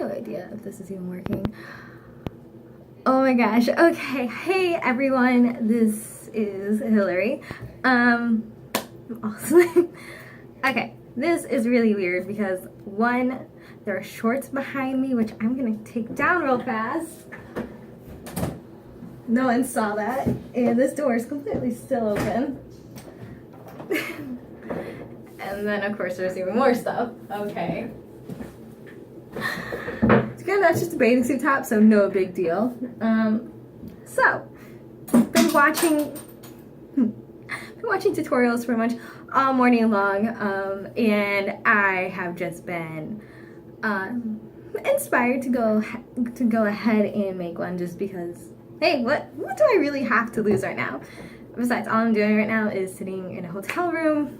no idea if this is even working. Oh my gosh. Okay. Hey everyone. This is Hilary. Also, okay. This is really weird because one, there are shorts behind me, which I'm gonna take down real fast. No one saw that. And this door is completely still open. And then of course there's even more stuff. Okay. Again, that's just a bathing suit top, so no big deal. So, been watching tutorials pretty much all morning long, and I have just been inspired to go ahead and make one just because. Hey, what do I really have to lose right now? Besides, all I'm doing right now is sitting in a hotel room,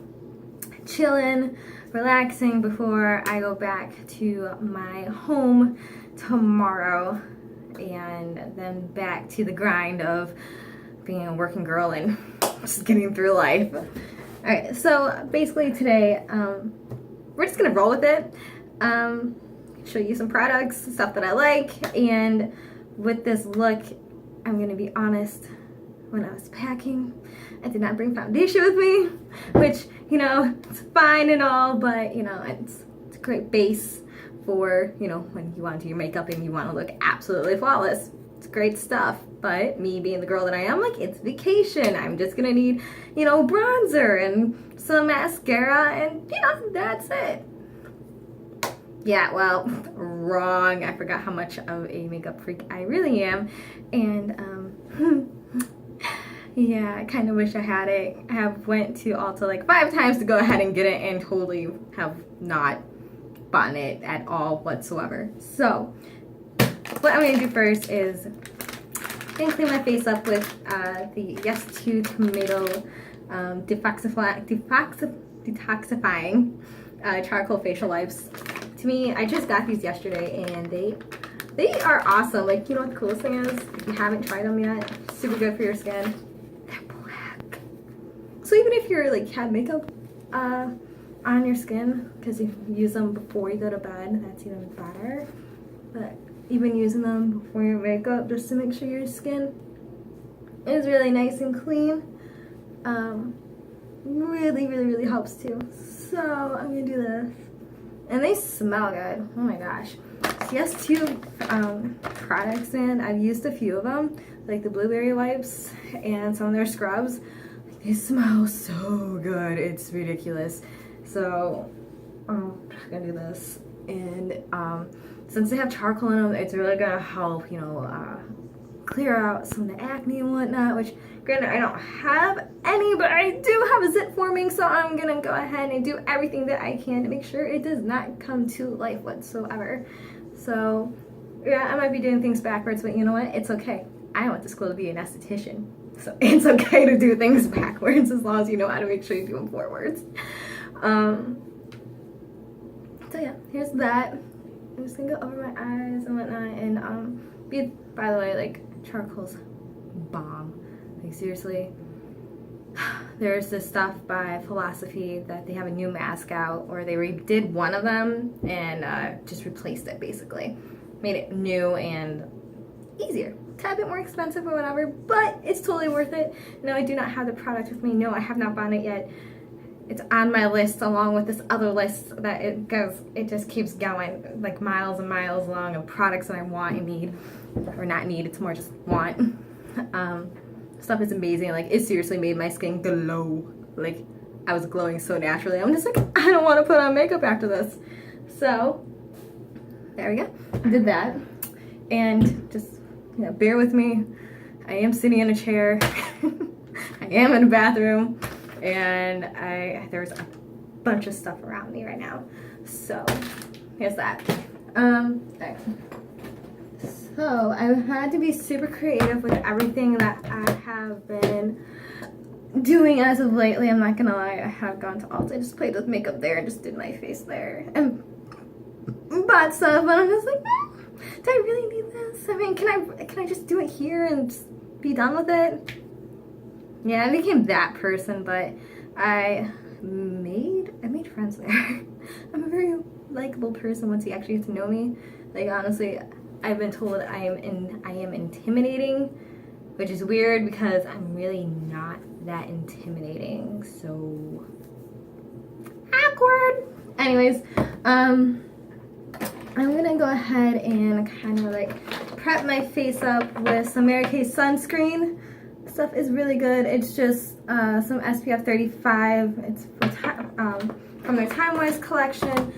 chilling, relaxing before I go back to my home tomorrow, and then back to the grind of being a working girl and just getting through life. Alright, so basically today, we're just gonna roll with it, show you some products, stuff that I like, and with this look, I'm gonna be honest, when I was packing, I did not bring foundation with me, which, you know, it's fine and all, but, you know, it's a great base for, you know, when you want to do your makeup and you want to look absolutely flawless. It's great stuff, but me being the girl that I am, like, it's vacation. I'm just gonna need, you know, bronzer and some mascara and, you know, that's it. Yeah, well, wrong. I forgot how much of a makeup freak I really am, and, yeah, I kind of wish I had it. I have went to Ulta like 5 times to go ahead and get it and totally have not bought it at all whatsoever. So, what I'm going to do first is I'm going to clean my face up with the Yes to Tomato detoxifying charcoal facial wipes. To me, I just got these yesterday and they are awesome. Like, you know what the coolest thing is? If you haven't tried them yet, super good for your skin. They're black. So even if you're like have makeup on your skin, because if you use them before you go to bed, that's even better. But even using them before your makeup, just to make sure your skin is really nice and clean, really helps too. So I'm gonna do this. And they smell good. Oh my gosh. She has 2 products in. I've used a few of them, like the blueberry wipes and some of their scrubs. They smell so good. It's ridiculous. So I'm just gonna do this. And since they have charcoal in them, it's really gonna help, you know, clear out some of the acne and whatnot, which granted I don't have any, but I do have a zit forming, so I'm gonna go ahead and do everything that I can to make sure it does not come to life whatsoever. So yeah, I might be doing things backwards, but you know what? It's okay. I went to school to be an esthetician, so it's okay to do things backwards as long as you know how to make sure you do them forwards. So yeah, here's that. I'm just gonna go over my eyes and whatnot, and by the way, like, charcoal's bomb. Like, seriously, there's this stuff by Philosophy that they have a new mask out, or they redid one of them and just replaced it, basically. Made it new and easier. A tad bit more expensive or whatever, but it's totally worth it. No, I do not have the product with me. No, I have not bought it yet. It's on my list along with this other list that it just keeps going, like miles and miles long of products that I want and need. Or not need, it's more just want. Stuff is amazing. Like, it seriously made my skin glow. Like, I was glowing so naturally. I'm just like, I don't want to put on makeup after this. So, there we go. Did that. And just, you know, bear with me. I am sitting in a chair. I am in a bathroom. And there's a bunch of stuff around me right now. So, here's that. Okay. So, I've had to be super creative with everything that I have been doing as of lately. I'm not gonna lie, I have gone to Ulta. I just played with makeup there and just did my face there. And bought stuff, but I'm just like, do I really need this? I mean, can I just do it here and just be done with it? Yeah, I became that person, but I made friends there. I'm a very likable person once you actually get to know me. Like honestly, I've been told I am intimidating, which is weird because I'm really not that intimidating. So awkward. Anyways, I'm gonna go ahead and kind of like prep my face up with some Mary Kay sunscreen. Stuff is really good. It's just some SPF 35. It's from their Time Wise collection.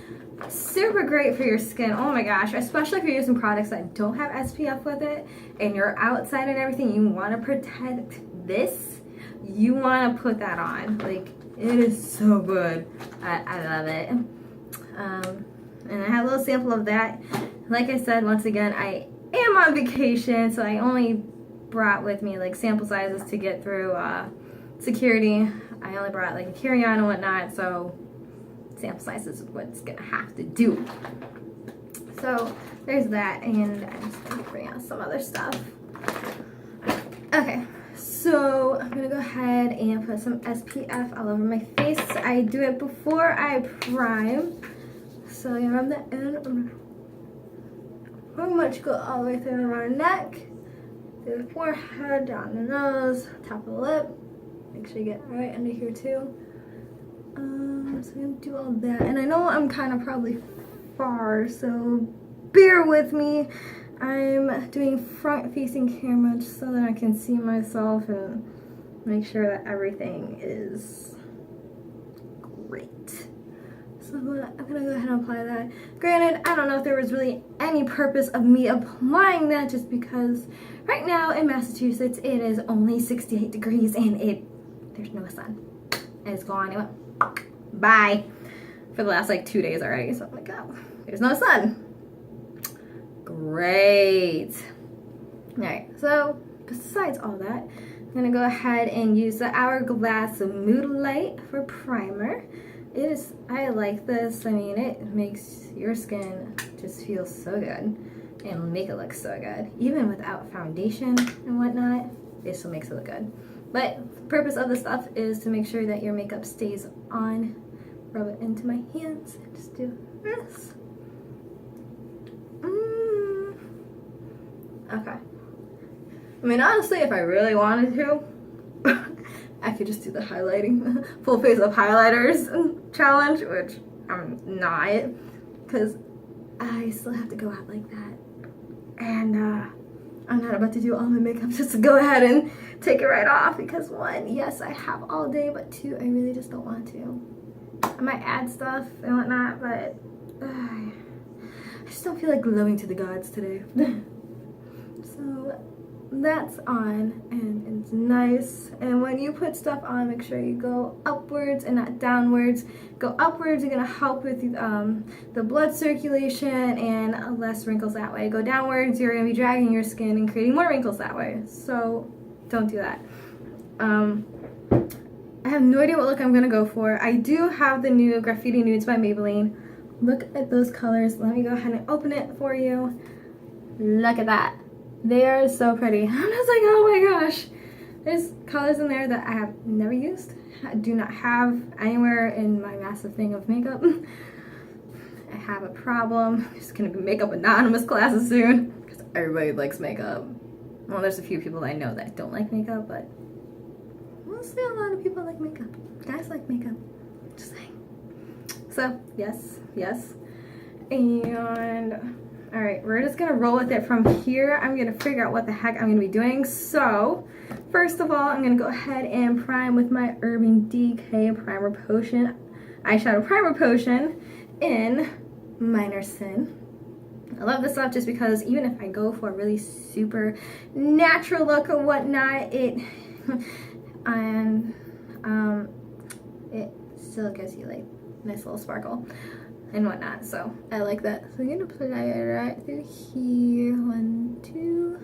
Super great for your skin. Oh my gosh, especially if you're using products that don't have SPF with it and you're outside and everything, you want to protect this, you want to put that on. Like, it is so good. I love it. And I have a little sample of that. Like I said, once again, I am on vacation, so I only brought with me like sample sizes to get through security. I only brought like a carry-on and whatnot, so sample sizes is what's gonna have to do. So there's that, and I'm just gonna bring out some other stuff. Okay, so I'm gonna go ahead and put some SPF all over my face. I do it before I prime. So you rub that in, pretty much go all the way through around the neck, through the forehead, down the nose, top of the lip. Make sure you get right under here too. So I'm gonna do all that, and I know I'm kind of probably far, so bear with me. I'm doing front-facing camera just so that I can see myself and make sure that everything is great. So I'm gonna go ahead and apply that. Granted, I don't know if there was really any purpose of me applying that, just because right now in Massachusetts it is only 68 degrees and there's no sun. And it's gone. It went bye for the last like 2 days already. So I'm like, oh, there's no sun. Great. Alright, so besides all that, I'm gonna go ahead and use the Hourglass Mood Light for primer. I like this. I mean, it makes your skin just feel so good and make it look so good. Even without foundation and whatnot, it still makes it look good. But the purpose of this stuff is to make sure that your makeup stays on. Rub it into my hands and just do this. Okay. I mean, honestly, if I really wanted to, I could just do the highlighting, full face of highlighters challenge, which I'm not, because I still have to go out like that. And I'm not about to do all my makeup just to go ahead and take it right off, because one, yes, I have all day, but two, I really just don't want to. I might add stuff and whatnot, but I just don't feel like glowing to the gods today. So that's on, and it's nice. And when you put stuff on, make sure you go upwards and not downwards. Go upwards, you're gonna help with the blood circulation and less wrinkles that way. Go downwards, you're gonna be dragging your skin and creating more wrinkles that way. So don't do that. I have no idea what look I'm gonna go for. I do have the new Graffiti Nudes by Maybelline. Look at those colors. Let me go ahead and open it for you. Look at that. They are so pretty. I'm just like, oh my gosh. There's colors in there that I have never used. I do not have anywhere in my massive thing of makeup. I have a problem. There's gonna be makeup anonymous classes soon, because everybody likes makeup. Well, there's a few people I know that don't like makeup, but mostly a lot of people like makeup. Guys like makeup. Just saying. So, yes. And alright, we're just gonna roll with it from here. I'm gonna figure out what the heck I'm gonna be doing. So, first of all, I'm gonna go ahead and prime with my Urban Decay Primer Potion, eyeshadow primer potion in Minor Sin. I love this stuff just because even if I go for a really super natural look or whatnot, it still gives you like nice little sparkle and whatnot, so I like that. So I'm gonna apply it right through here. 1, 2.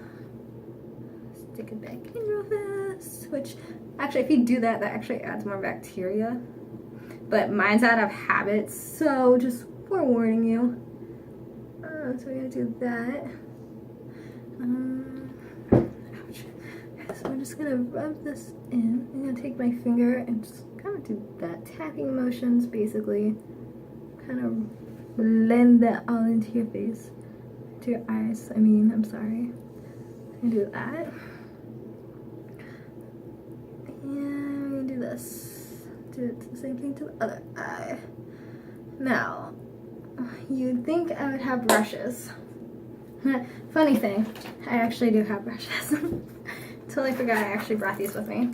Stick it back in real fast. Which actually, if you do that, that actually adds more bacteria. But mine's out of habit, so just forewarning you. So we're gonna do that. Ouch. So I'm just gonna rub this in. I'm gonna take my finger and just kind of do that tapping motions, basically. Kind of blend that all into your face. to your eyes. I'm sorry. I'm gonna do that. And I'm gonna do this. Do the same thing to the other eye. Now, you'd think I would have brushes. Funny thing, I actually do have brushes. Totally forgot I actually brought these with me.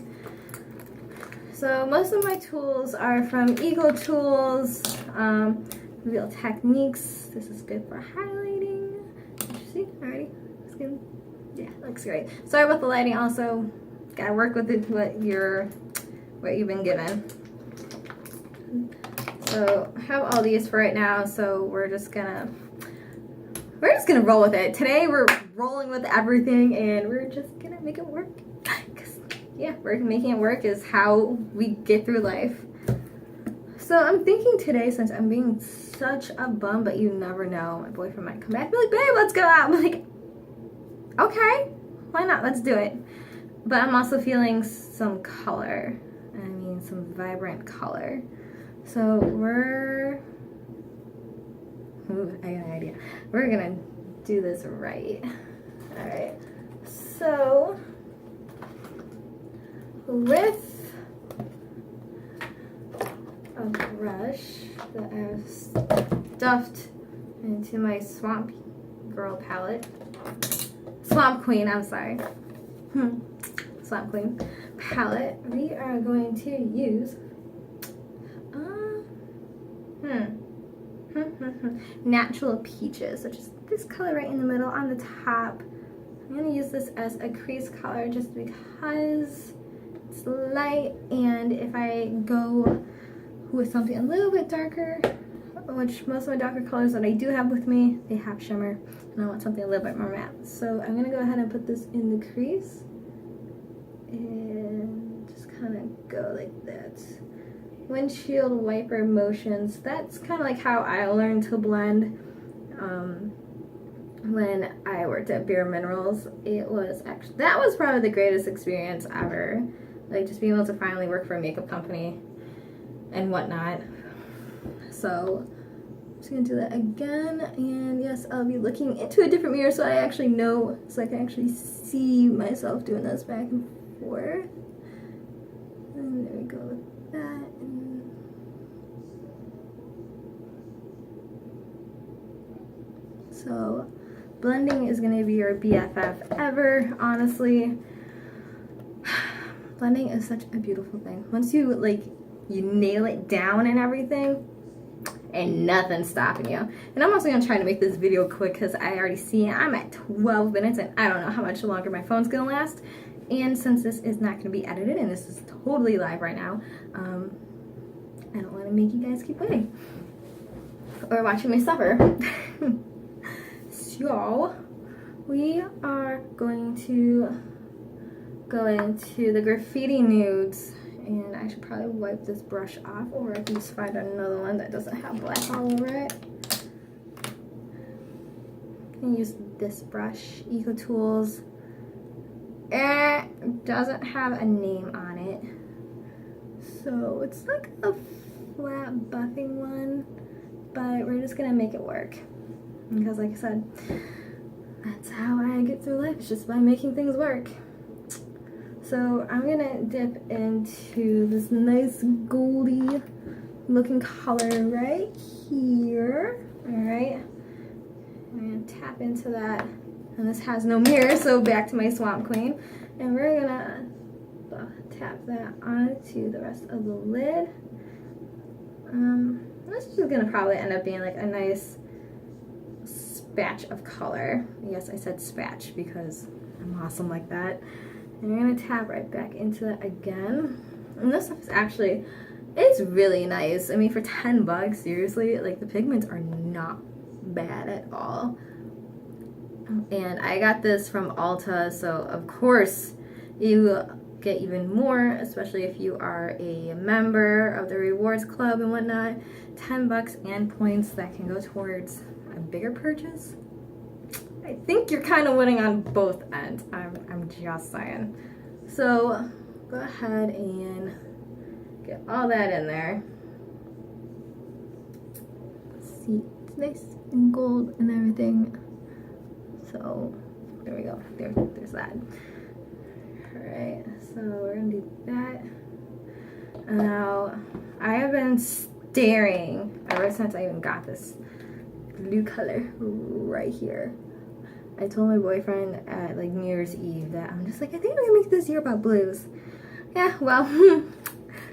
So most of my tools are from Eco Tools, Real Techniques. This is good for highlighting. Did you see already? Skin. Yeah, looks great. Sorry about the lighting. Also, gotta work with it what you've been given. So I have all these for right now. So we're just gonna roll with it. Today we're rolling with everything, and we're just gonna make it work. Yeah, making it work is how we get through life. So I'm thinking today, since I'm being such a bum, but you never know, my boyfriend might come back and be like, babe, let's go out. I'm like, okay, why not? Let's do it. But I'm also feeling some color. Some vibrant color. So I got an idea. We're gonna do this right. All right. So with a brush that I've stuffed into my Swamp Girl palette. Swamp Queen, I'm sorry. Swamp Queen palette. We are going to use Natural Peaches, which is this color right in the middle on the top. I'm going to use this as a crease color just because it's light, and if I go with something a little bit darker, which most of my darker colors that I do have with me, they have shimmer, and I want something a little bit more matte. So I'm going to go ahead and put this in the crease and just kind of go like that. Windshield wiper motions, that's kind of like how I learned to blend. When I worked at Bare Minerals, that was probably the greatest experience ever. Like, just being able to finally work for a makeup company and whatnot. So I'm just gonna do that again, and yes, I'll be looking into a different mirror so I actually know, so I can actually see myself doing this back and forth. And there we go with that. So blending is going to be your BFF ever, honestly. Blending is such a beautiful thing. Once you nail it down and everything, ain't nothing stopping you. And I'm also going to try to make this video quick because I already see I'm at 12 minutes and I don't know how much longer my phone's going to last. And since this is not going to be edited and this is totally live right now, I don't want to make you guys keep waiting or watching me suffer. So we are going to go into the Graffiti Nudes, and I should probably wipe this brush off, or I can just find another one that doesn't have black all over it. And use this brush, Eco Tools. It doesn't have a name on it, so it's like a flat buffing one, but we're just gonna make it work because, like I said, that's how I get through life. It's just by making things work. So I'm gonna dip into this nice goldy looking color right here. All right, I'm gonna tap into that. And this has no mirror, so back to my Swamp Queen. And we're gonna tap that onto the rest of the lid. This is gonna probably end up being like a nice spatch of color. Yes, I said spatch because I'm awesome like that. And we're gonna tap right back into that again. And this stuff is actually, it's really nice. I mean, for 10 bucks, seriously, like the pigments are not bad at all. And I got this from Ulta, so of course you get even more, especially if you are a member of the rewards club and whatnot. 10 bucks and points that can go towards a bigger purchase. I think you're kind of winning on both ends. I'm just saying. So go ahead and get all that in there. See, it's nice and gold and everything. So there we go. There's that. Alright, so we're gonna do that. Now, I have been staring ever since I even got this blue color right here. I told my boyfriend at like New Year's Eve that I'm just like, I think I'm gonna make this year about blues. Yeah, well,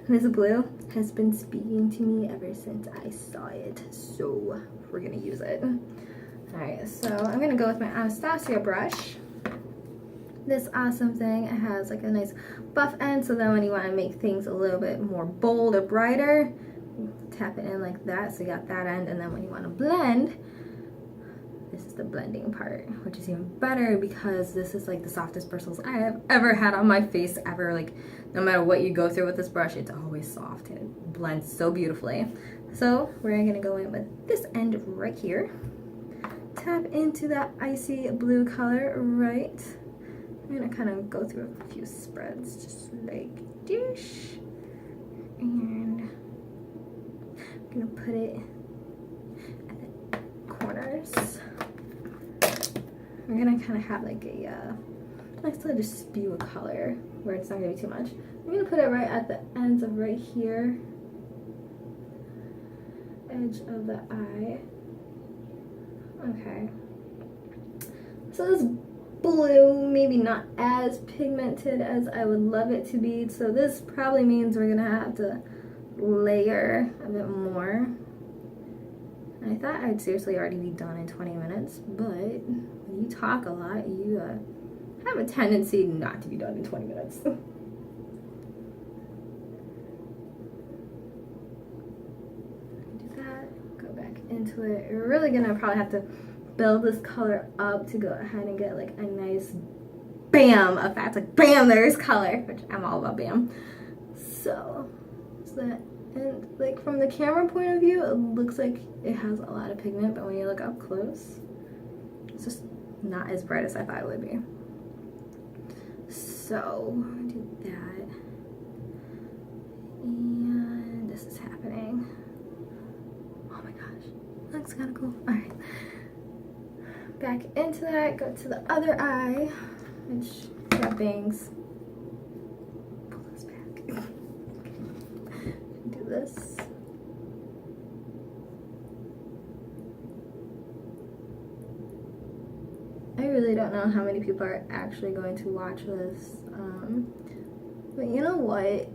this blue has been speaking to me ever since I saw it, so we're gonna use it. Alright, so I'm gonna go with my Anastasia brush. This awesome thing, it has like a nice buff end, so then when you want to make things a little bit more bold or brighter, tap it in like that, so you got that end. And then when you want to blend, this is the blending part, which is even better because this is like the softest bristles I have ever had on my face ever. Like, no matter what you go through with this brush, it's always soft and it blends so beautifully. So we're gonna go in with this end right here, tap into that icy blue color, right? I'm gonna kind of go through a few spreads, just like this, and I'm gonna put it at the corners. We're gonna kind of have like a nice little just spew of color where it's not gonna be too much. I'm gonna put it right at the ends of right here, edge of the eye. Okay. So this blue, maybe not as pigmented as I would love it to be, so this probably means we're gonna have to layer a bit more. I thought I'd seriously already be done in 20 minutes, but when you talk a lot, you have a tendency not to be done in 20 minutes. Do that, go back into it. You're really gonna probably have to build this color up to go ahead and get like a nice bam effect. Like bam, there's color, which I'm all about bam. So that, and like from the camera point of view, it looks like it has a lot of pigment, but when you look up close, it's just not as bright as I thought it would be. So do that, and this is happening. Oh my gosh, looks kind of cool. All right. Back into that, go to the other eye, which got bangs. Pull this back. Do this. I really don't know how many people are actually going to watch this, but you know what?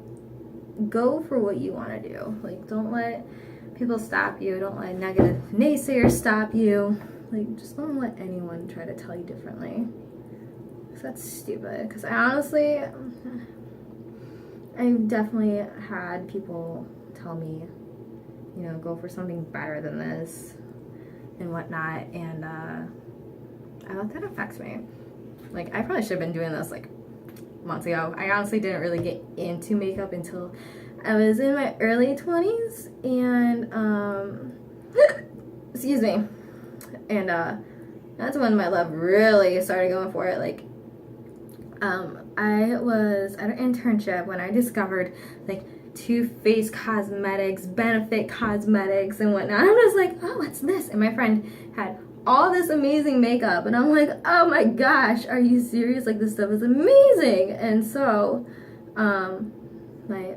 Go for what you want to do. Like, don't let people stop you. Don't let negative naysayers stop you. Like, just don't let anyone try to tell you differently. Because that's stupid. Because I honestly, I've definitely had people tell me, you know, go for something better than this and whatnot. And that affects me. Like, I probably should have been doing this like months ago. I honestly didn't really get into makeup until I was in my early 20s. And, excuse me. And that's when my love really started going for it. Like, I was at an internship when I discovered like Too Faced Cosmetics, Benefit Cosmetics, and whatnot. I'm just like, oh, what's this? And my friend had all this amazing makeup, and I'm like, oh my gosh, are you serious? Like, this stuff is amazing. And so, my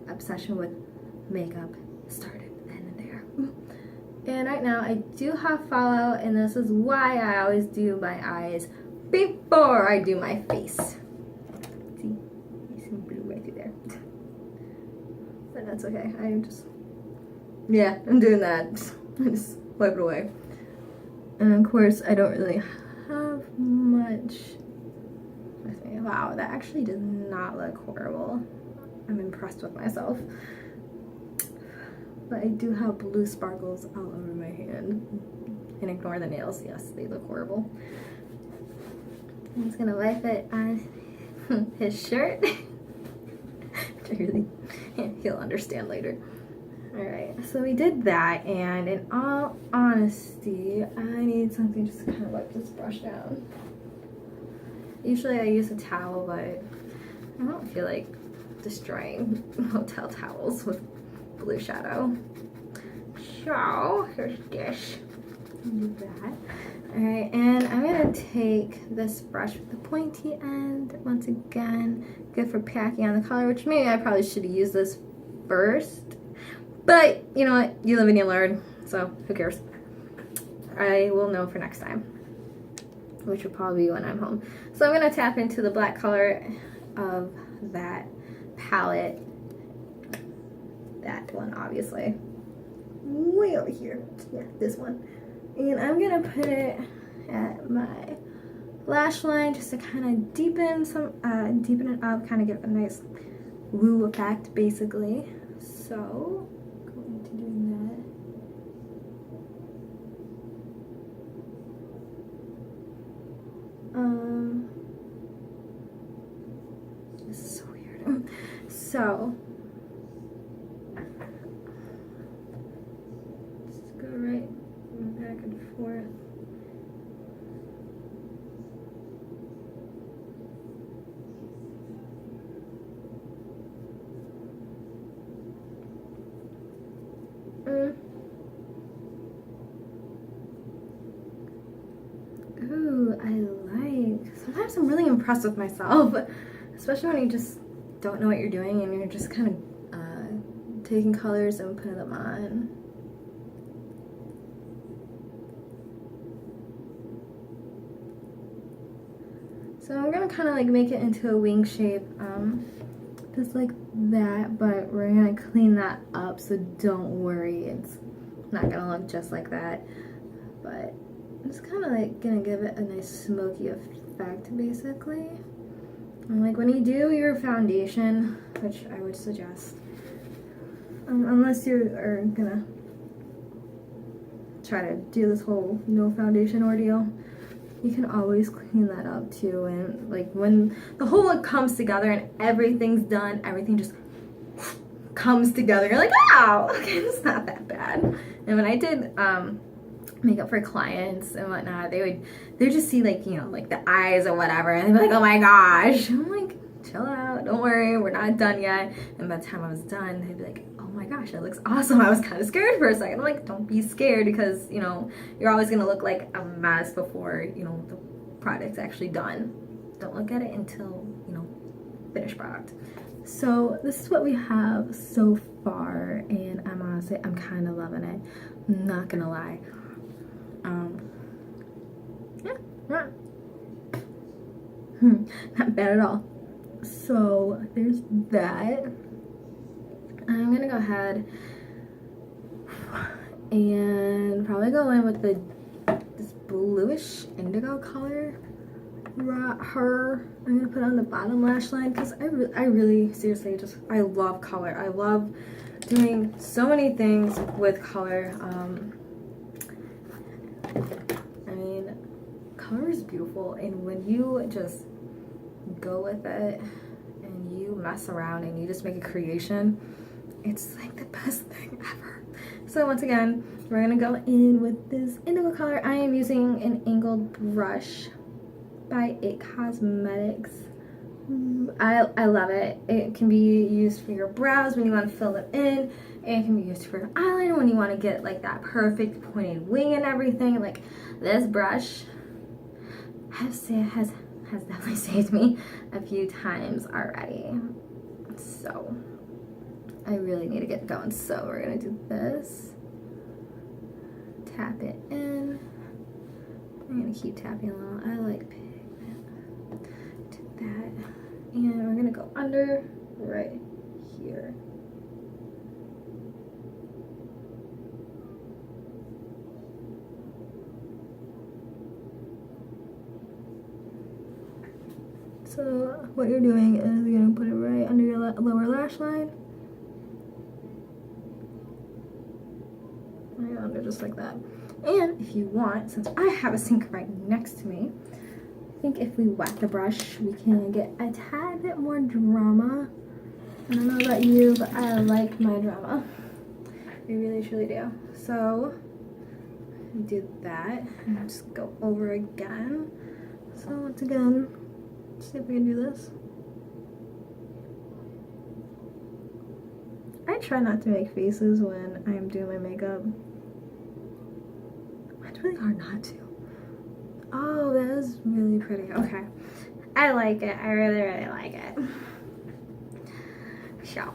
obsession with makeup started then and there. And right now I do have fallout, and this is why I always do my eyes before I do my face. See? You see blue right through there. But that's okay. I'm doing that. I just wipe it away. And of course, I don't really have much with me. Wow, that actually does not look horrible. I'm impressed with myself. But I do have blue sparkles all over my hand. And ignore the nails. Yes, they look horrible. I'm just gonna wipe it on his shirt. Which I really, he'll understand later. Alright, so we did that, and in all honesty, I need something just to kind of wipe this brush down. Usually I use a towel, but I don't feel like destroying hotel towels with blue shadow. So, here's this. Do that. Alright, and I'm going gonna take this brush with the pointy end. Once again, good for packing on the color, which maybe I probably should have used this first. But you know what? You live and you learn, so who cares? I will know for next time, which will probably be when I'm home. So I'm gonna tap into the black color of that palette. That one, obviously. Way over here. Yeah, this one. And I'm gonna put it at my lash line just to kind of deepen it up, kind of give it a nice woo effect, basically. So, going to doing that. This is so weird. So, just go right back and forth. Ooh, I like. Sometimes I'm really impressed with myself, especially when you just don't know what you're doing and you're just kind of taking colors and putting them on. So I'm gonna kind of like make it into a wing shape, just like that, but we're gonna clean that up, so don't worry, it's not gonna look just like that, but I'm just kind of like gonna give it a nice smoky effect, basically. And like when you do your foundation, which I would suggest, unless you are gonna try to do this whole no foundation ordeal, you can always clean that up too. And like when the whole look comes together and everything's done, everything just comes together. You're like, oh, okay, it's not that bad. And when I did makeup for clients and whatnot, they would just see like, you know, like the eyes or whatever, and they'd be like, oh my gosh. I'm like, chill out, don't worry, we're not done yet. And by the time I was done, they'd be like, oh my gosh, that looks awesome. I was kind of scared for a second. I'm like, don't be scared, because you know you're always gonna look like a mess before you know the product's actually done. Don't look at it until you know finished product. So this is what we have so far, and I'm kind of loving it. I'm not gonna lie. Yeah, not bad at all. So there's that. I'm gonna go ahead and probably go in with this bluish indigo color. I'm gonna put on the bottom lash line because I really seriously I love color. I love doing so many things with color. I mean, color is beautiful, and when you just go with it and you mess around and you just make a creation, it's like the best thing ever. So once again, we're gonna go in with this indigo color. I am using an angled brush by It Cosmetics. I love it. It can be used for your brows when you want to fill them in. It can be used for your eyeliner when you want to get like that perfect pointed wing and everything. Like this brush has definitely saved me a few times already. So I really need to get going. So we're gonna do this. Tap it in. I'm gonna keep tapping a little. I like pigment. Do that. And we're gonna go under right here. So what you're doing is you're gonna put it right under your lower lash line. Right under, just like that. And if you want, since I have a sink right next to me, I think if we wet the brush, we can get a tad bit more drama. I don't know about you, but I like my drama. I really, truly do. So, do that, and just go over again. So once again, see if we can do this. I try not to make faces when I am doing my makeup. It's really hard not to. Oh, is really pretty. Okay. I like it. I really, really like it. So,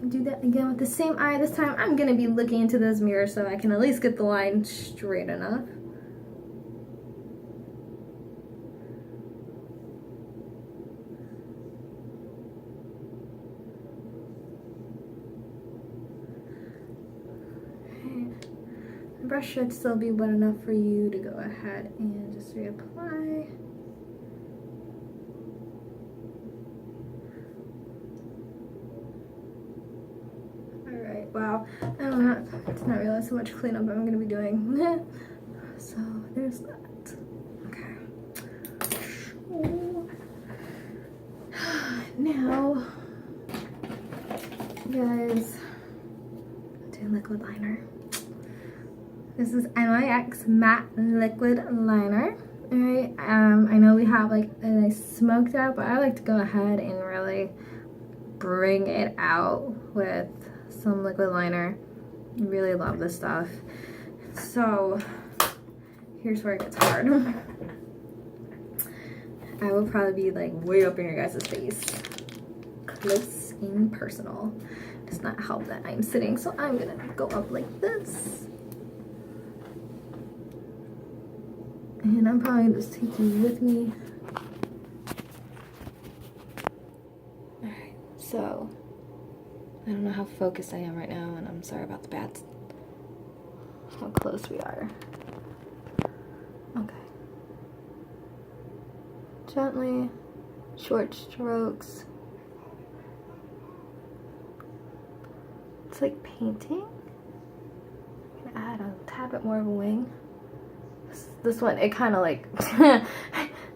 do that again with the same eye. This time I'm going to be looking into this mirror so I can at least get the line straight enough. The brush should still be wet enough for you to go ahead and just reapply. Alright, wow. I did not realize how much cleanup I'm going to be doing. So, there's that. Okay. So, now, you guys, do liquid liner. This is NYX Matte Liquid Liner. Alright, I know we have like a nice smoked out, but I like to go ahead and really bring it out with some liquid liner. I really love this stuff. So, here's where it gets hard. I will probably be like way up in your guys' face. Close and personal. Does not help that I'm sitting, so I'm gonna go up like this. And I'm probably gonna just take you with me. Alright, so I don't know how focused I am right now, and I'm sorry about the bats. How close we are. Okay. Gently, short strokes. It's like painting. I'm gonna add a tad bit more of a wing. This one, it kind of like,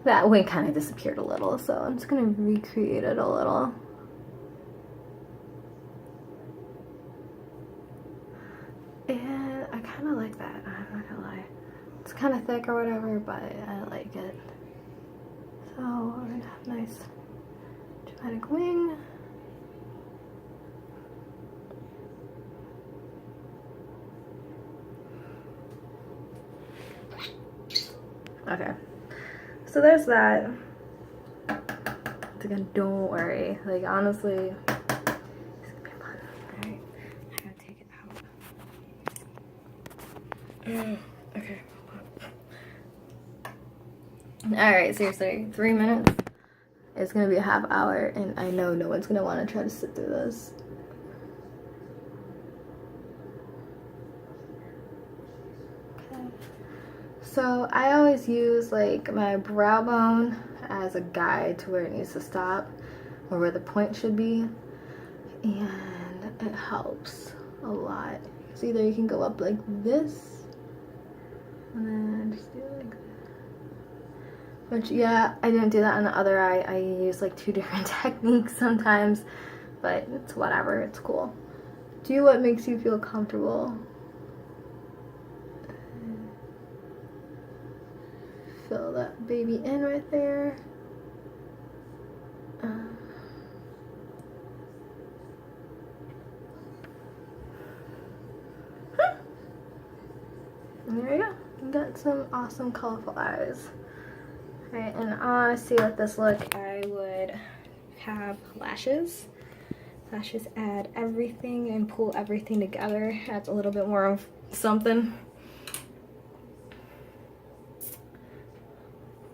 that wing kind of disappeared a little, so I'm just going to recreate it a little. And I kind of like that, I'm not going to lie. It's kind of thick or whatever, but I like it. So, we're going to have a nice dramatic wing. Okay, so there's that. Again, don't worry. Like, honestly, it's gonna be fun. Alright, I gotta take it out. Okay. Alright, seriously, 3 minutes. It's gonna be a half hour, and I know no one's gonna want to try to sit through this. So I always use like my brow bone as a guide to where it needs to stop or where the point should be, and it helps a lot. So either you can go up like this and then just do it like that. Which, yeah, I didn't do that on the other eye. I use like 2 different techniques sometimes, but it's whatever, it's cool. Do what makes you feel comfortable. Fill that baby in right there. And there you go. You got some awesome colorful eyes. Alright, and to see what this look, I would have lashes. Lashes add everything and pull everything together. Adds a little bit more of something.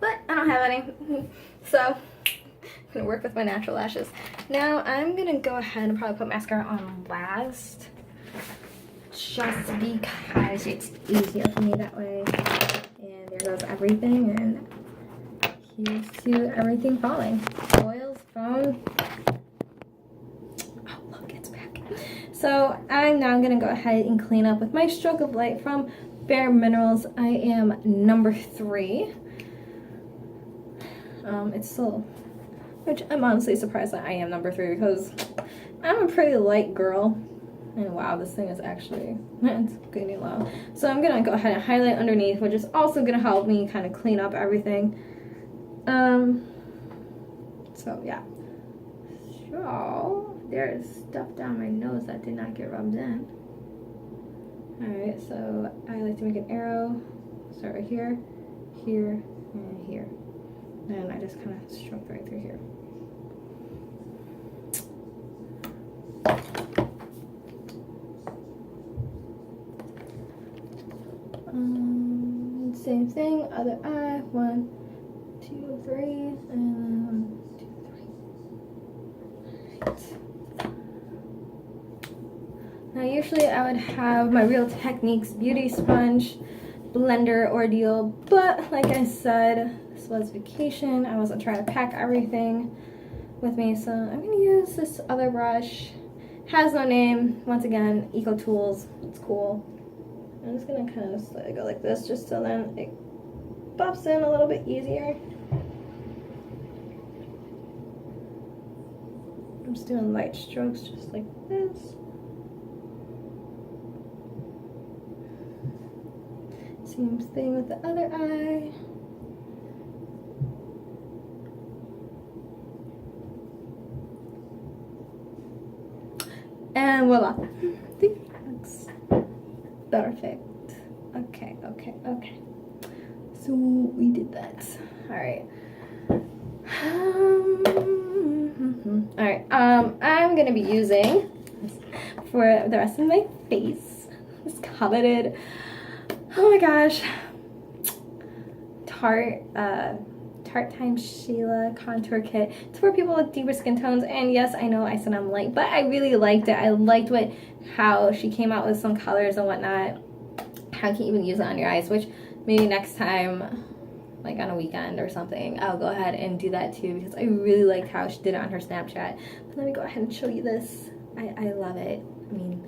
But I don't have any, so I'm gonna work with my natural lashes. Now I'm gonna go ahead and probably put mascara on last, just because it's easier for me that way. And there goes everything, and here's to everything falling. Oils, foam. Oh look, it's back. So I'm now gonna go ahead and clean up with my stroke of light from Bare Minerals. I am number 3. It's still, which I'm honestly surprised that I am number 3 because I'm a pretty light girl. And wow, this thing is actually, it's getting low. So I'm gonna go ahead and highlight underneath, which is also gonna help me kind of clean up everything. So yeah. So there is stuff down my nose that did not get rubbed in. Alright, so I like to make an arrow. Start right here, here, and here. And I just kind of stroked right through here. Same thing, other eye, 1, 2, 3, and 1, 2, 3. Now usually I would have my Real Techniques beauty sponge blender ordeal, but like I said, this was vacation. I wasn't trying to pack everything with me, so I'm gonna use this other brush. Has no name, once again, Eco Tools, it's cool. I'm just gonna kind of let it go like this, just so then it buffs in a little bit easier. I'm just doing light strokes just like this. Same thing with the other eye. And voila. Thanks. Perfect. Okay. So we did that. Alright. Alright, I'm gonna be using for the rest of my face this coveted, oh my gosh, Tarte Time Sheila contour kit. It's for people with deeper skin tones, and yes, I know I said I'm light, but I really liked it. I liked how she came out with some colors and whatnot. How you can even use it on your eyes, which maybe next time, like on a weekend or something, I'll go ahead and do that too, because I really liked how she did it on her Snapchat. But let me go ahead and show you this. I love it. I mean,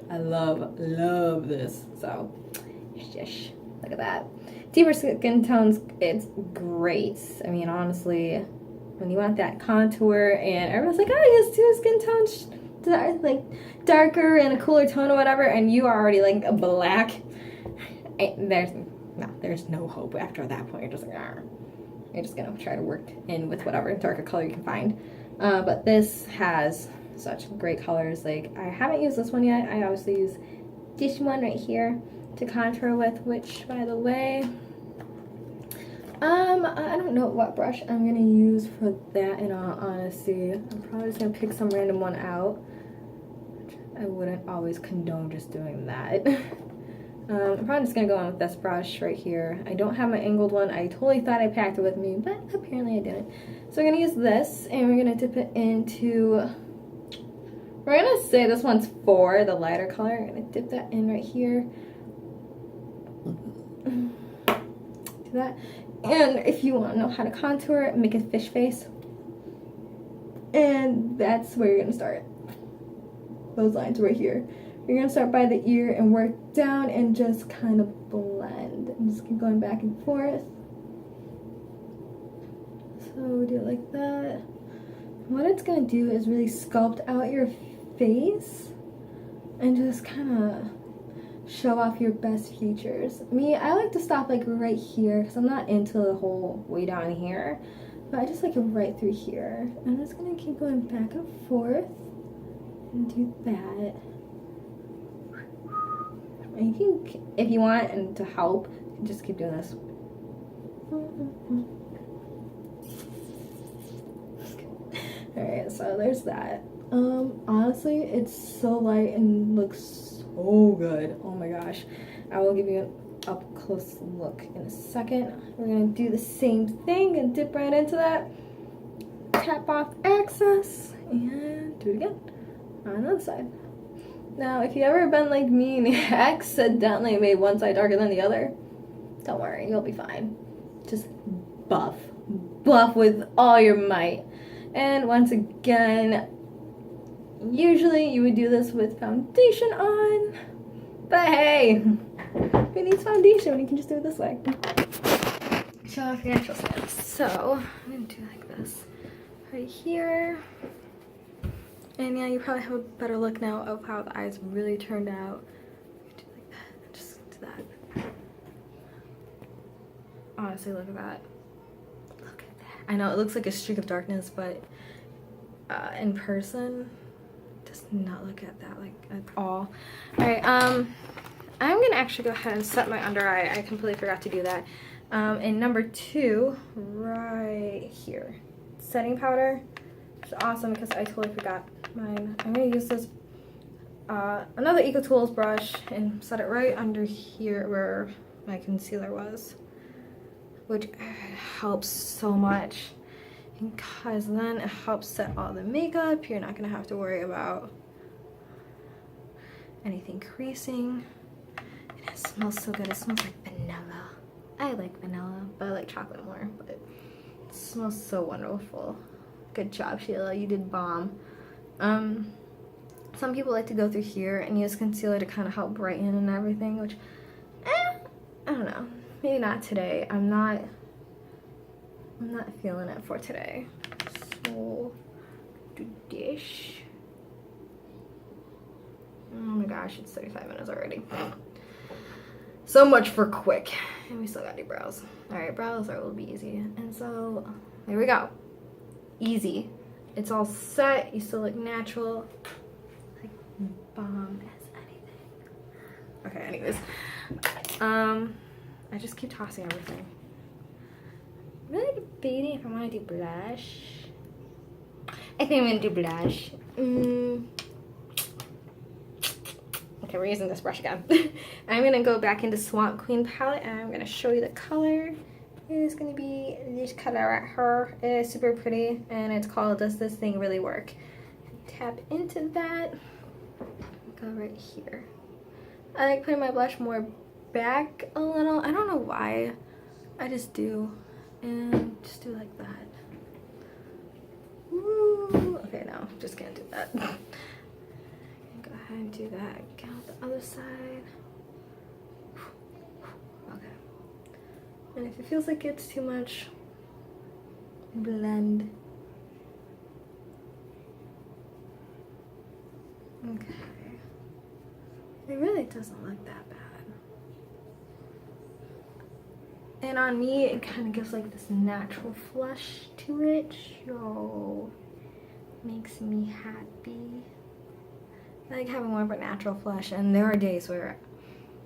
I love this. So, shish, look at that. Deeper skin tones, it's great. I mean, honestly, when you want that contour and everyone's like, oh, he has 2 skin tones, like darker and a cooler tone or whatever, and you are already like a black, there's no hope after that point. You're just like, you're just gonna try to work in with whatever darker color you can find. But this has such great colors. Like, I haven't used this one yet. I obviously use this one right here to contour with, which, by the way, I don't know what brush I'm gonna use for that, in all honesty. I'm probably just gonna pick some random one out. I wouldn't always condone just doing that. I'm probably just gonna go on with this brush right here. I don't have my angled one. I totally thought I packed it with me, but apparently I didn't. So I'm gonna use this, and we're gonna dip it into, we're gonna say this one's for the lighter color. I'm gonna dip that in right here. Do that. And if you want to know how to contour it, make a fish face. And that's where you're gonna start. Those lines right here. You're gonna start by the ear and work down and just kind of blend. I'm just keep going back and forth. So we do it like that. What it's gonna do is really sculpt out your face and just kind of show off your best features. Me, I like to stop like right here because I'm not into the whole way down here, but I just like it right through here. I'm just gonna keep going back and forth and do that. And you can, if you want, and to help, just keep doing this. Alright, so there's that. Honestly, it's so light and looks so good. Oh my gosh. I will give you an up close look in a second. We're gonna do the same thing and dip right into that. Tap off excess and do it again on the other side. Now, if you've ever been like me and you accidentally made one side darker than the other, don't worry, you'll be fine. Just buff with all your might. And once again, usually you would do this with foundation on, but hey, who needs foundation when you can just do it this way? Show off your natural skin. So I'm gonna do like this right here. And yeah, you probably have a better look now of how the eyes really turned out. Do like that, just do that. Honestly, look at that. Look at that. I know it looks like a streak of darkness, but in person, does not look at that like at all. All right, I'm gonna actually go ahead and set my under eye. I completely forgot to do that. And number 2, right here, setting powder. It's awesome because I totally forgot mine. I'm gonna use this another Eco Tools brush and set it right under here where my concealer was, which helps so much because then it helps set all the makeup. You're not gonna have to worry about anything creasing. And it smells so good. It smells like vanilla. I like vanilla, but I like chocolate more, but it smells so wonderful. Good job, Sheila, you did bomb. Some people like to go through here and use concealer to kind of help brighten and everything, which, I don't know. Maybe not today. I'm not feeling it for today. So, do dish. Oh my gosh, it's 35 minutes already. So much for quick. And we still gotta do brows. Alright, brows will be easy. And so, there we go. Easy. It's all set. You still look natural. Like bomb as anything. Okay, anyways. I just keep tossing everything. I'm really debating if I want to do blush. I think I'm gonna do blush. Okay, we're using this brush again. I'm gonna go back into Swamp Queen palette and I'm gonna show you the color. It's gonna be this color right here. It is super pretty and it's called Does This Thing Really Work? Tap into that. Go right here. I like putting my blush more back a little. I don't know why. I just do. And just do like that. Woo. Okay, no, just can't do that. Go ahead and do that. Get out the other side. Okay. And if it feels like it's too much, blend. Okay. It really doesn't look that bad. And on me, it kind of gives like this natural flush to it. So, makes me happy. I like having more of a natural flush, and there are days where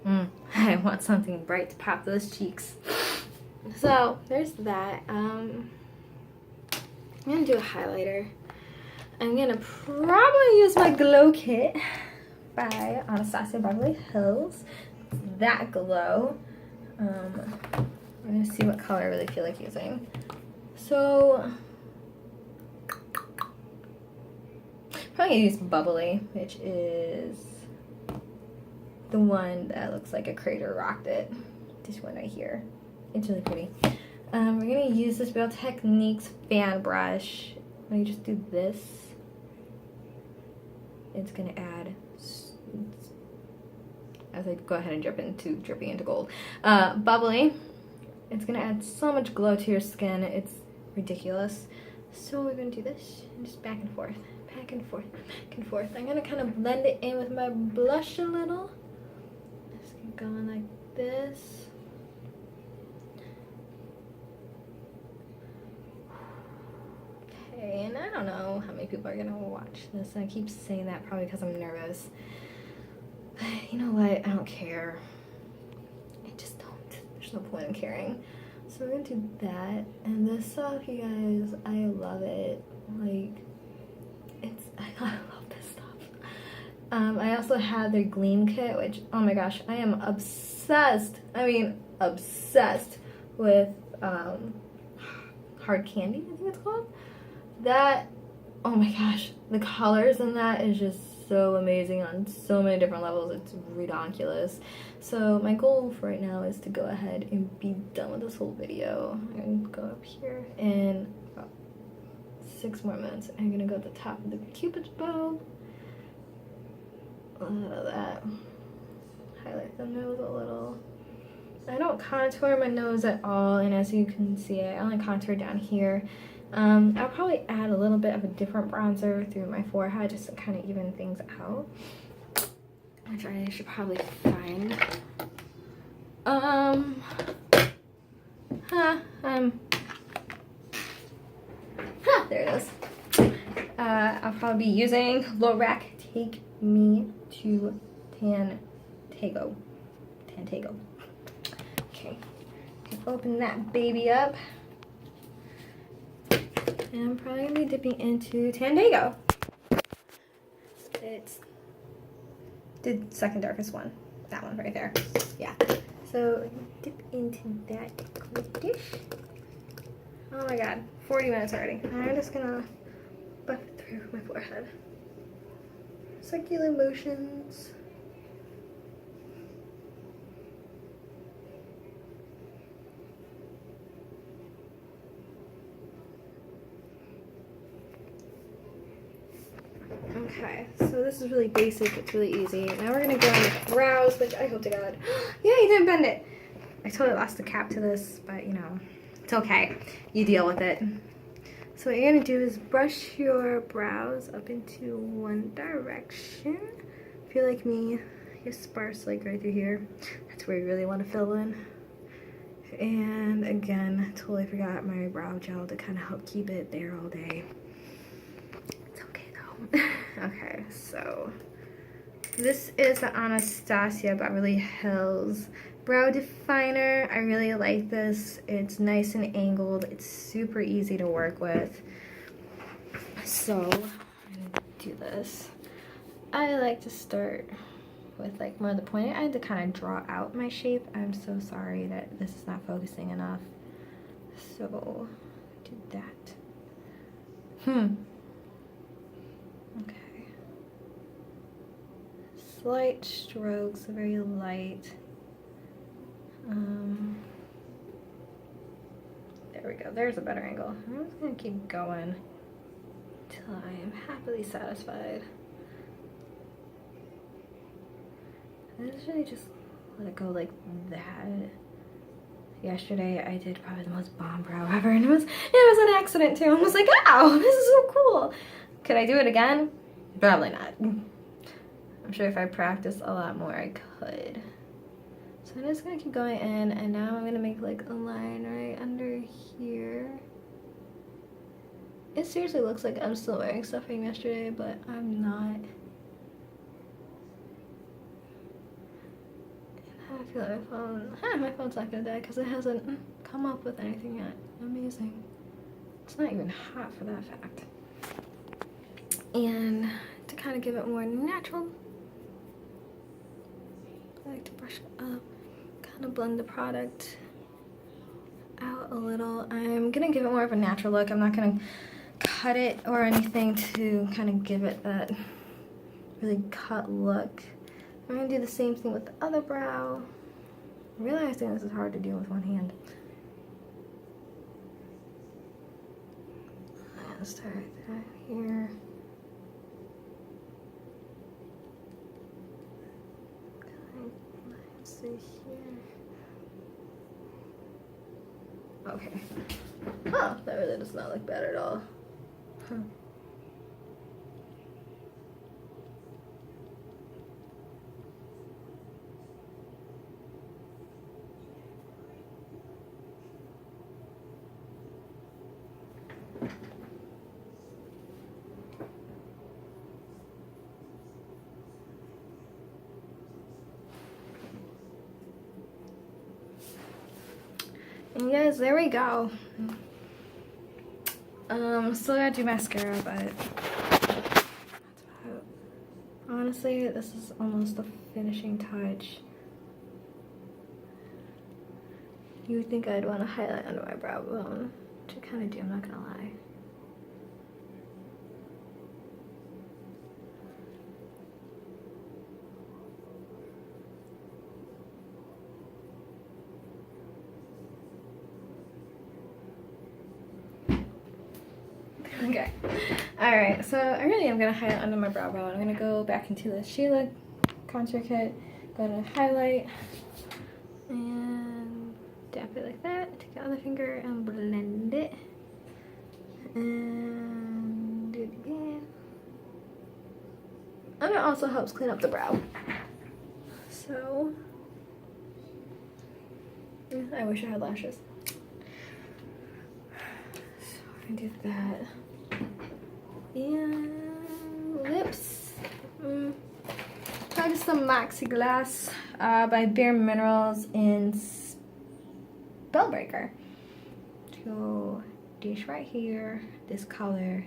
I want something bright to pop those cheeks. So there's that. I'm gonna do a highlighter. I'm gonna probably use my Glow Kit by Anastasia Beverly Hills. It's that glow. I'm gonna see what color I really feel like using. So probably gonna use Bubbly, which is the one that looks like a crater rocked it. This one right here. It's really pretty. We're gonna use this Real Techniques fan brush. When you just do this, it's gonna add, as I go ahead and dripping into gold. Bubbly. It's gonna add so much glow to your skin. It's ridiculous. So we're gonna do this and just back and forth, back and forth, back and forth. I'm gonna kind of blend it in with my blush a little. Just keep going like this. Okay, and I don't know how many people are gonna watch this. I keep saying that probably because I'm nervous. But you know what? I don't care. I just don't. There's no point in caring. So we're gonna do that. And this stuff, you guys, I love it. Like, I love this stuff. I also have their Gleam Kit, which, oh my gosh, I am obsessed. I mean, obsessed with Hard Candy, I think it's called. That, oh my gosh, the colors in that is just so amazing on so many different levels. It's ridiculous. So my goal for right now is to go ahead and be done with this whole video and go up here in about 6 more minutes. I'm gonna go at the top of the Cupid's bow. A lot of that. Highlight the nose a little. I don't contour my nose at all, and as you can see, I only contour down here. I'll probably add a little bit of a different bronzer through my forehead just to kind of even things out, which I should probably find. There it is. I'll probably be using Lorac Take Me to Tantago. Okay, open that baby up. And I'm probably gonna be dipping into Tandago. It's the second darkest one. That one right there. Yeah. So dip into that dish. Oh my god, 40 minutes already. I'm just gonna buff it through my forehead. Circular motions. Okay, so this is really basic, it's really easy. Now we're gonna go on with brows, which I hope to God. Yeah, you didn't bend it. I totally lost the cap to this, but you know, it's okay. You deal with it. So what you're gonna do is brush your brows up into one direction. If you're like me, you're sparse like right through here. That's where you really want to fill in. And again, totally forgot my brow gel to kind of help keep it there all day. It's okay though. Okay, so this is the Anastasia Beverly Hills Brow Definer. I really like this. It's nice and angled. It's super easy to work with. So I'm gonna do this. I like to start with like more of the point. I had to kind of draw out my shape. I'm so sorry that this is not focusing enough. So do that. Okay. Slight strokes, very light. There we go. There's a better angle. I'm just gonna keep going till I am happily satisfied. I usually just let it go like that. Yesterday I did probably the most bomb brow ever, and it was an accident too. I was like, ow, this is so cool. Could I do it again? Probably not. I'm sure if I practiced a lot more, I could. So I'm just gonna keep going in, and now I'm gonna make like a line right under here. It seriously looks like I'm still wearing stuff from yesterday, but I'm not. I feel like my phone's not gonna die because it hasn't come up with anything yet. Amazing. It's not even hot for that fact. And to kind of give it more natural, I like to brush it up, kind of blend the product out a little. I'm gonna give it more of a natural look. I'm not gonna cut it or anything to kind of give it that really cut look. I'm gonna do the same thing with the other brow. I'm realizing this is hard to do with one hand. I'm gonna start right here. Let's see here. Okay. Oh, that really does not look bad at all. Huh. And yes, there we go. Still gotta do mascara, but that's about, honestly, this is almost the finishing touch. You would think I'd want to highlight under my brow bone, which I kind of do, I'm not gonna lie. Okay, alright, so I really am going to highlight under my brow bone. I'm going to go back into the Sheila contour kit, go to highlight, and dab it like that. Take the other finger and blend it, and do it again. And it also helps clean up the brow. So, I wish I had lashes. So I do that. And lips. Tried some Maxi Glass by Bare Minerals in bell breaker to this right here, this color,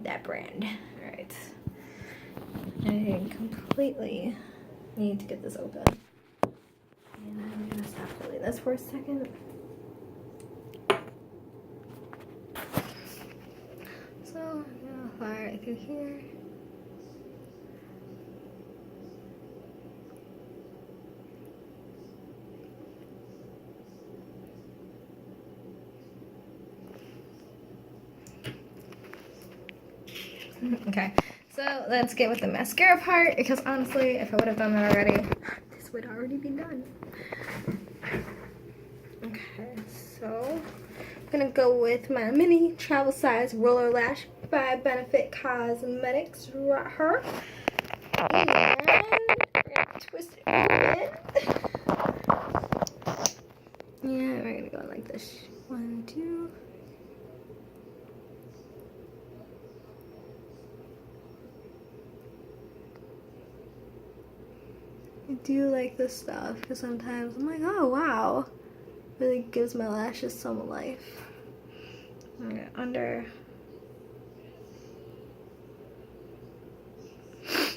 that brand. All right, I completely need to get this open, and I'm gonna stop holding this for a second. So I'm gonna fire it through here. Okay, so let's get with the mascara part, because honestly, if I would have done that already, this would already be done. Okay, so I'm gonna go with my mini travel size roller lash by Benefit Cosmetics right here. And we're gonna twist it open. Yeah, we're gonna go like this. 1, 2. I do like this stuff because sometimes I'm like, oh wow, really gives my lashes some life. Okay, under. Okay,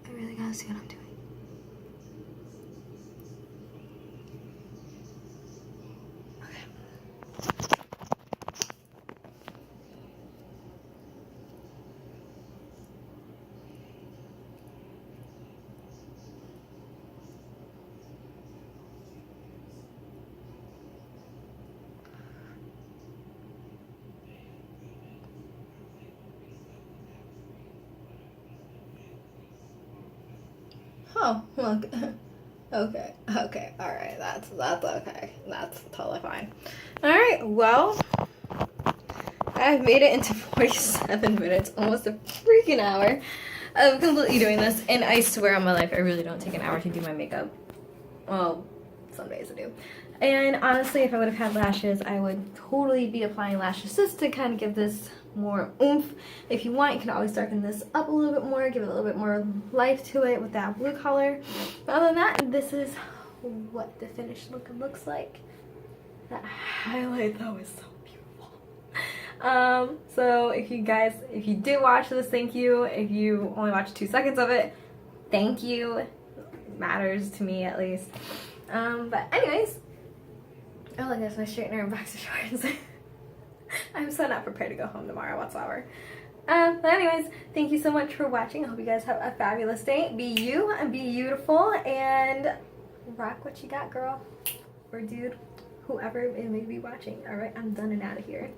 I really gotta see what I'm doing. Oh, look. Okay, alright, that's okay. That's totally fine. Alright, well, I've made it into 47 minutes, almost a freaking hour of completely doing this, and I swear on my life, I really don't take an hour to do my makeup. Well, some days I do. And honestly, if I would have had lashes, I would totally be applying lash assist to kind of give this more oomph. If you want, you can always darken this up a little bit more, give it a little bit more life to it with that blue color. But other than that, this is what the finished look looks like. That highlight though is so beautiful. So if you did watch this, thank you. If you only watched 2 seconds of it, thank you. It matters to me at least. But anyways, oh look, that's my straightener and boxer shorts. I'm so not prepared to go home tomorrow whatsoever. But anyways, thank you so much for watching. I hope you guys have a fabulous day. Be you and be beautiful and rock what you got, girl or dude, whoever it may be watching. All right, I'm done and out of here.